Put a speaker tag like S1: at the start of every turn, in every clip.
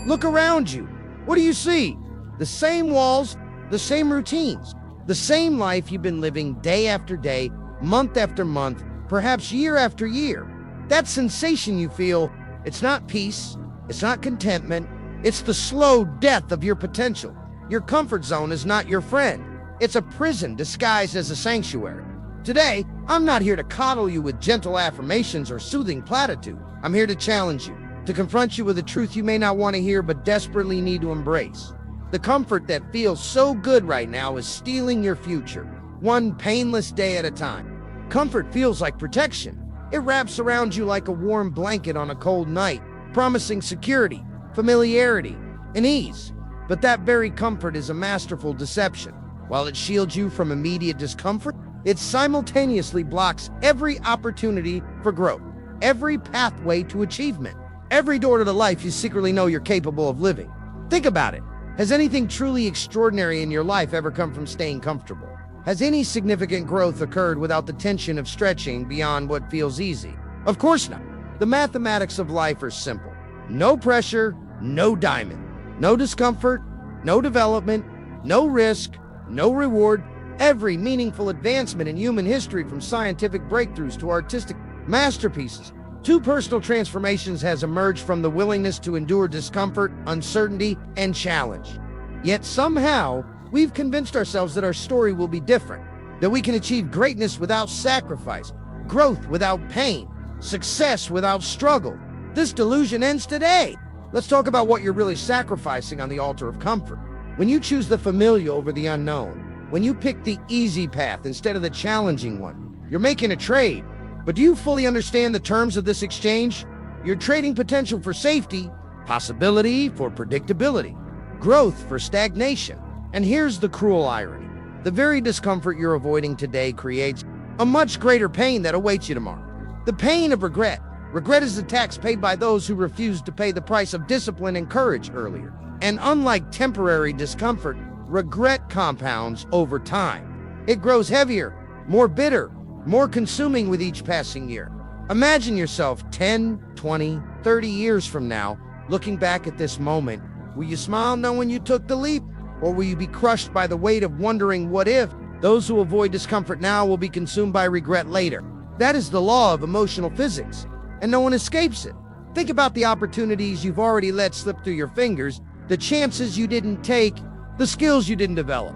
S1: Look around you. What do you see? The same walls, the same routines, the same life you've been living day after day, month after month, perhaps year after year. That sensation you feel, it's not peace, it's not contentment, it's the slow death of your potential. Your comfort zone is not your friend. It's a prison disguised as a sanctuary. Today, I'm not here to coddle you with gentle affirmations or soothing platitude. I'm here to challenge you, to confront you with a truth you may not want to hear but desperately need to embrace. The comfort that feels so good right now is stealing your future, one painless day at a time. Comfort feels like protection. It wraps around you like a warm blanket on a cold night, promising security, familiarity, and ease. But that very comfort is a masterful deception. While it shields you from immediate discomfort, it simultaneously blocks every opportunity for growth, every pathway to achievement, every door to the life you secretly know you're capable of living. Think about it. Has anything truly extraordinary in your life ever come from staying comfortable? Has any significant growth occurred without the tension of stretching beyond what feels easy? Of course not. The mathematics of life are simple. No pressure, no diamond. No discomfort, no development, no risk, no reward. Every meaningful advancement in human history, from scientific breakthroughs to artistic masterpieces to personal transformations, has emerged from the willingness to endure discomfort, uncertainty, and challenge. Yet somehow, we've convinced ourselves that our story will be different, that we can achieve greatness without sacrifice, growth without pain, success without struggle. This delusion ends today. Let's talk about what you're really sacrificing on the altar of comfort. When you choose the familiar over the unknown, when you pick the easy path instead of the challenging one, you're making a trade. But do you fully understand the terms of this exchange? You're trading potential for safety, possibility for predictability, growth for stagnation. And here's the cruel irony. The very discomfort you're avoiding today creates a much greater pain that awaits you tomorrow. The pain of regret. Regret is the tax paid by those who refused to pay the price of discipline and courage earlier. And unlike temporary discomfort, regret compounds over time. It grows heavier, more bitter, more consuming with each passing year. Imagine yourself 10, 20, 30 years from now, looking back at this moment. Will you smile knowing you took the leap? Or will you be crushed by the weight of wondering what if? Those who avoid discomfort now will be consumed by regret later. That is the law of emotional physics, and no one escapes it. Think about the opportunities you've already let slip through your fingers, the chances you didn't take, the skills you didn't develop,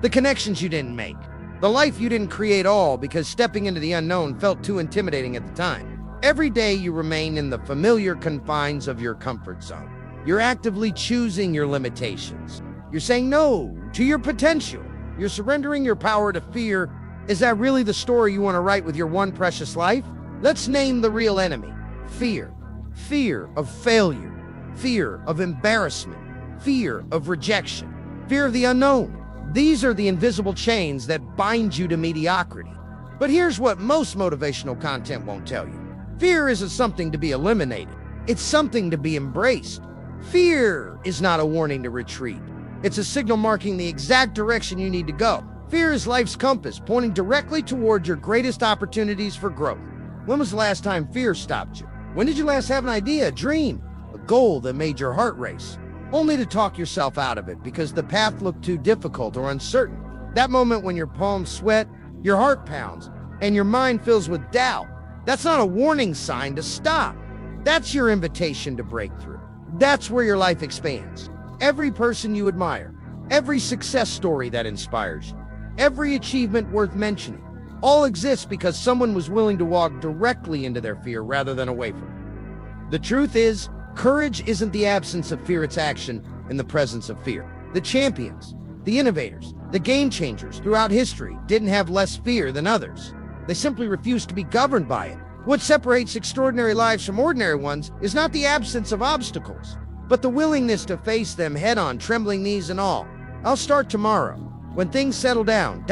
S1: the connections you didn't make, the life you didn't create, all because stepping into the unknown felt too intimidating at the time. Every day you remain in the familiar confines of your comfort zone. You're actively choosing your limitations. You're saying no to your potential. You're surrendering your power to fear. Is that really the story you want to write with your one precious life? Let's name the real enemy. Fear. Fear of failure. Fear of embarrassment. Fear of rejection. Fear of the unknown. These are the invisible chains that bind you to mediocrity. But here's what most motivational content won't tell you. Fear isn't something to be eliminated. It's something to be embraced. Fear is not a warning to retreat. It's a signal marking the exact direction you need to go. Fear is life's compass, pointing directly toward your greatest opportunities for growth. When was the last time fear stopped you? When did you last have an idea, a dream, a goal that made your heart race, only to talk yourself out of it because the path looked too difficult or uncertain? That moment when your palms sweat, your heart pounds, and your mind fills with doubt, that's not a warning sign to stop. That's your invitation to break through. That's where your life expands. Every person you admire, every success story that inspires you, every achievement worth mentioning, all exists because someone was willing to walk directly into their fear rather than away from it. The truth is, courage isn't the absence of fear, it's action in the presence of fear. The champions, the innovators, the game changers throughout history didn't have less fear than others. They simply refused to be governed by it. What separates extraordinary lives from ordinary ones is not the absence of obstacles, but the willingness to face them head on, trembling knees and all. I'll start tomorrow, when things settle down, ...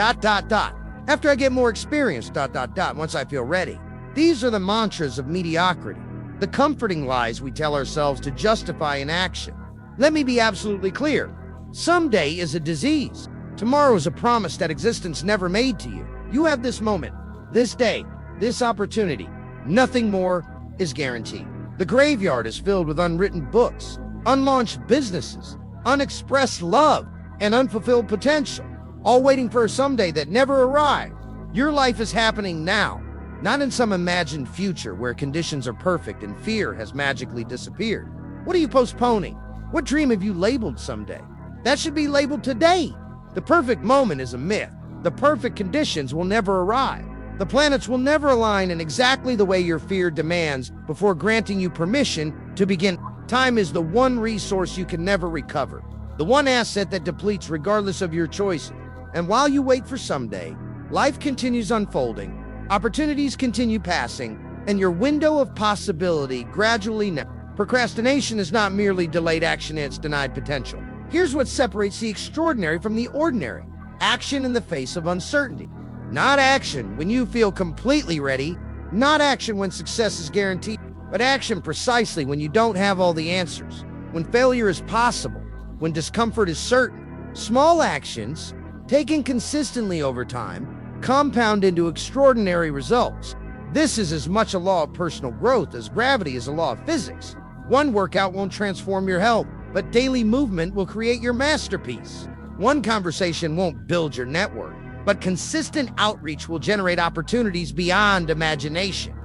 S1: After I get more experience, ... Once I feel ready. These are the mantras of mediocrity, the comforting lies we tell ourselves to justify inaction. Let me be absolutely clear. Someday is a disease. Tomorrow is a promise that existence never made to you. You have this moment, this day, this opportunity. Nothing more is guaranteed. The graveyard is filled with unwritten books, unlaunched businesses, unexpressed love, and unfulfilled potential, all waiting for a someday that never arrived. Your life is happening now, not in some imagined future where conditions are perfect and fear has magically disappeared. What are you postponing? What dream have you labeled someday? That should be labeled today. The perfect moment is a myth. The perfect conditions will never arrive. The planets will never align in exactly the way your fear demands before granting you permission to begin. Time is the one resource you can never recover, the one asset that depletes regardless of your choices. And while you wait for someday, life continues unfolding, opportunities continue passing, and your window of possibility gradually narrows. Procrastination is not merely delayed action, it's denied potential. Here's what separates the extraordinary from the ordinary: action in the face of uncertainty. Not action when you feel completely ready, not action when success is guaranteed, but action precisely when you don't have all the answers, when failure is possible, when discomfort is certain. Small actions, taken consistently over time, compound into extraordinary results. This is as much a law of personal growth as gravity is a law of physics. One workout won't transform your health, but daily movement will create your masterpiece. One conversation won't build your network, but consistent outreach will generate opportunities beyond imagination.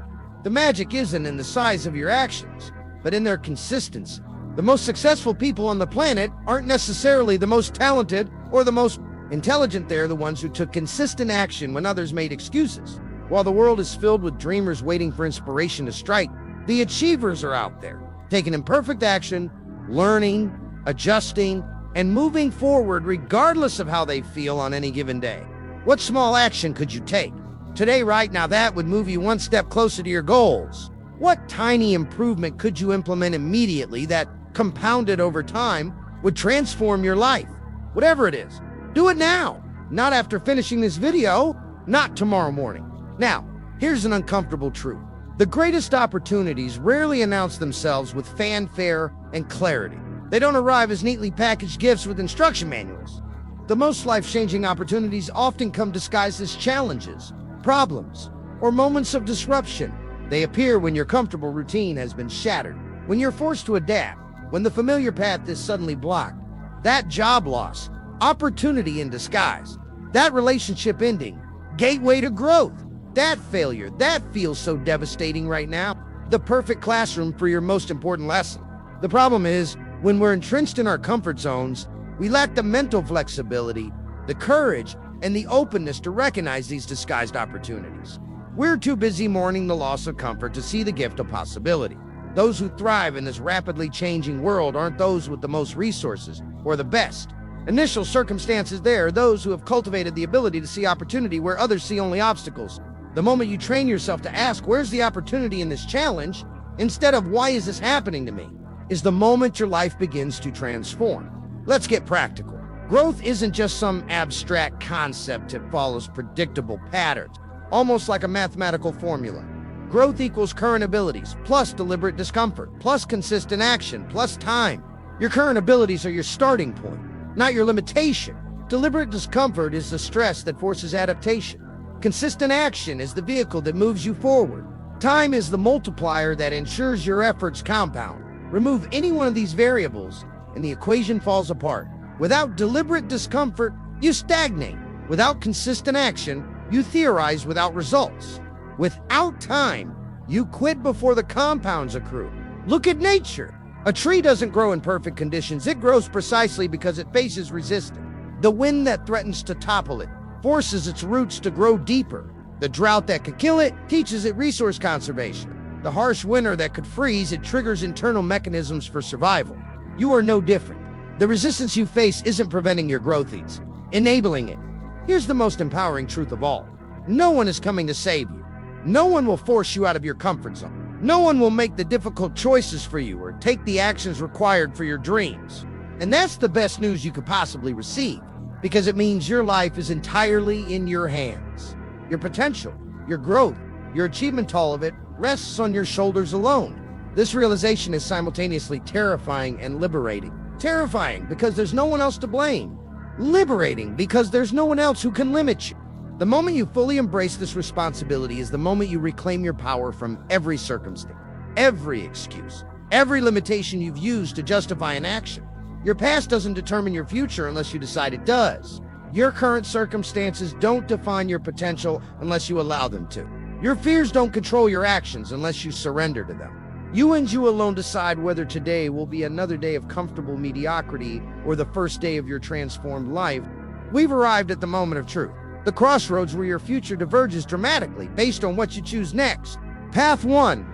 S1: The magic isn't in the size of your actions, but in their consistency. The most successful people on the planet aren't necessarily the most talented or the most intelligent. They're the ones who took consistent action when others made excuses. While the world is filled with dreamers waiting for inspiration to strike, the achievers are out there, taking imperfect action, learning, adjusting, and moving forward regardless of how they feel on any given day. What small action could you take today, right now, that would move you one step closer to your goals? What tiny improvement could you implement immediately that, compounded over time, would transform your life? Whatever it is, do it now, not after finishing this video, not tomorrow morning. Now, here's an uncomfortable truth. The greatest opportunities rarely announce themselves with fanfare and clarity. They don't arrive as neatly packaged gifts with instruction manuals. The most life-changing opportunities often come disguised as challenges, problems, or moments of disruption. They appear when your comfortable routine has been shattered, when you're forced to adapt, when the familiar path is suddenly blocked. That job loss, opportunity in disguise, that relationship ending, gateway to growth, that failure, that feels so devastating right now. The perfect classroom for your most important lesson. The problem is, when we're entrenched in our comfort zones, we lack the mental flexibility, the courage, and the openness to recognize these disguised opportunities. We're too busy mourning the loss of comfort to see the gift of possibility. Those who thrive in this rapidly changing world aren't those with the most resources or the best initial circumstances. They're those who have cultivated the ability to see opportunity where others see only obstacles. The moment you train yourself to ask, where's the opportunity in this challenge, instead of why is this happening to me, is the moment your life begins to transform. Let's get practical. Growth isn't just some abstract concept that follows predictable patterns, almost like a mathematical formula. Growth equals current abilities, plus deliberate discomfort, plus consistent action, plus time. Your current abilities are your starting point, not your limitation. Deliberate discomfort is the stress that forces adaptation. Consistent action is the vehicle that moves you forward. Time is the multiplier that ensures your efforts compound. Remove any one of these variables, and the equation falls apart. Without deliberate discomfort, you stagnate. Without consistent action, you theorize without results. Without time, you quit before the compounds accrue. Look at nature. A tree doesn't grow in perfect conditions. It grows precisely because it faces resistance. The wind that threatens to topple it forces its roots to grow deeper. The drought that could kill it teaches it resource conservation. The harsh winter that could freeze it triggers internal mechanisms for survival. You are no different. The resistance you face isn't preventing your growth, it's enabling it. Here's the most empowering truth of all. No one is coming to save you. No one will force you out of your comfort zone. No one will make the difficult choices for you or take the actions required for your dreams. And that's the best news you could possibly receive, because it means your life is entirely in your hands. Your potential, your growth, your achievement, all of it rests on your shoulders alone. This realization is simultaneously terrifying and liberating. Terrifying because there's no one else to blame. Liberating because there's no one else who can limit you. The moment you fully embrace this responsibility is the moment you reclaim your power from every circumstance, every excuse, every limitation you've used to justify an action. Your past doesn't determine your future unless you decide it does. Your current circumstances don't define your potential unless you allow them to. Your fears don't control your actions unless you surrender to them. You and you alone decide whether today will be another day of comfortable mediocrity or the first day of your transformed life. We've arrived at the moment of truth, the crossroads where your future diverges dramatically based on what you choose next. Path 1.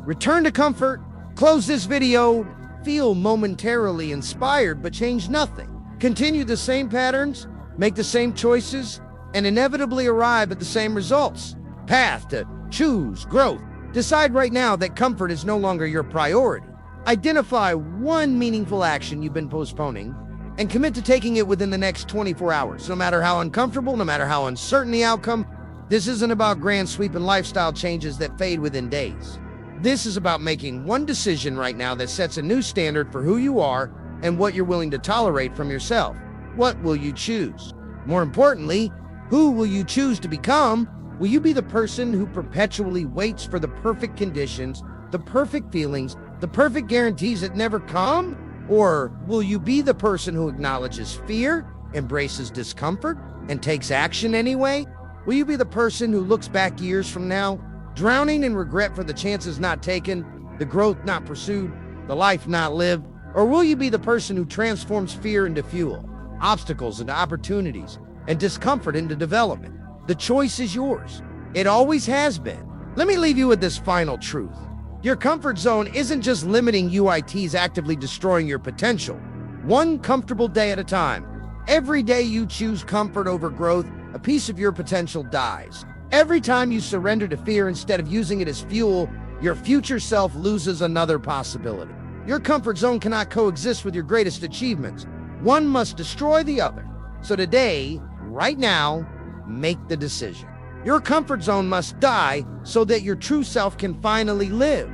S1: Return to comfort. Close this video. Feel momentarily inspired but change nothing. Continue the same patterns, make the same choices, and inevitably arrive at the same results. Path to choose growth. Decide right now that comfort is no longer your priority. Identify one meaningful action you've been postponing and commit to taking it within the next 24 hours. No matter how uncomfortable, no matter how uncertain the outcome, this isn't about grand sweeping lifestyle changes that fade within days. This is about making one decision right now that sets a new standard for who you are and what you're willing to tolerate from yourself. What will you choose? More importantly, who will you choose to become? Will you be the person who perpetually waits for the perfect conditions, the perfect feelings, the perfect guarantees that never come? Or will you be the person who acknowledges fear, embraces discomfort, and takes action anyway? Will you be the person who looks back years from now, drowning in regret for the chances not taken, the growth not pursued, the life not lived? Or will you be the person who transforms fear into fuel, obstacles into opportunities, and discomfort into development? The choice is yours. It always has been. Let me leave you with this final truth. Your comfort zone isn't just limiting you, it's actively destroying your potential. One comfortable day at a time. Every day you choose comfort over growth, a piece of your potential dies. Every time you surrender to fear instead of using it as fuel, your future self loses another possibility. Your comfort zone cannot coexist with your greatest achievements. One must destroy the other. So today, right now, make the decision. Your comfort zone must die so that your true self can finally live.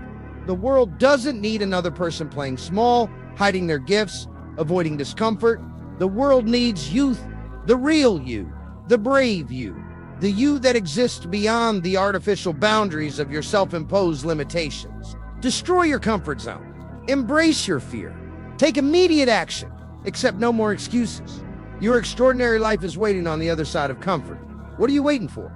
S1: The world doesn't need another person playing small, hiding their gifts, avoiding discomfort. The world needs youth, the real you, the brave you, the you that exists beyond the artificial boundaries of your self-imposed limitations. Destroy your comfort zone. Embrace your fear. Take immediate action. Accept no more excuses. Your extraordinary life is waiting on the other side of comfort. What are you waiting for?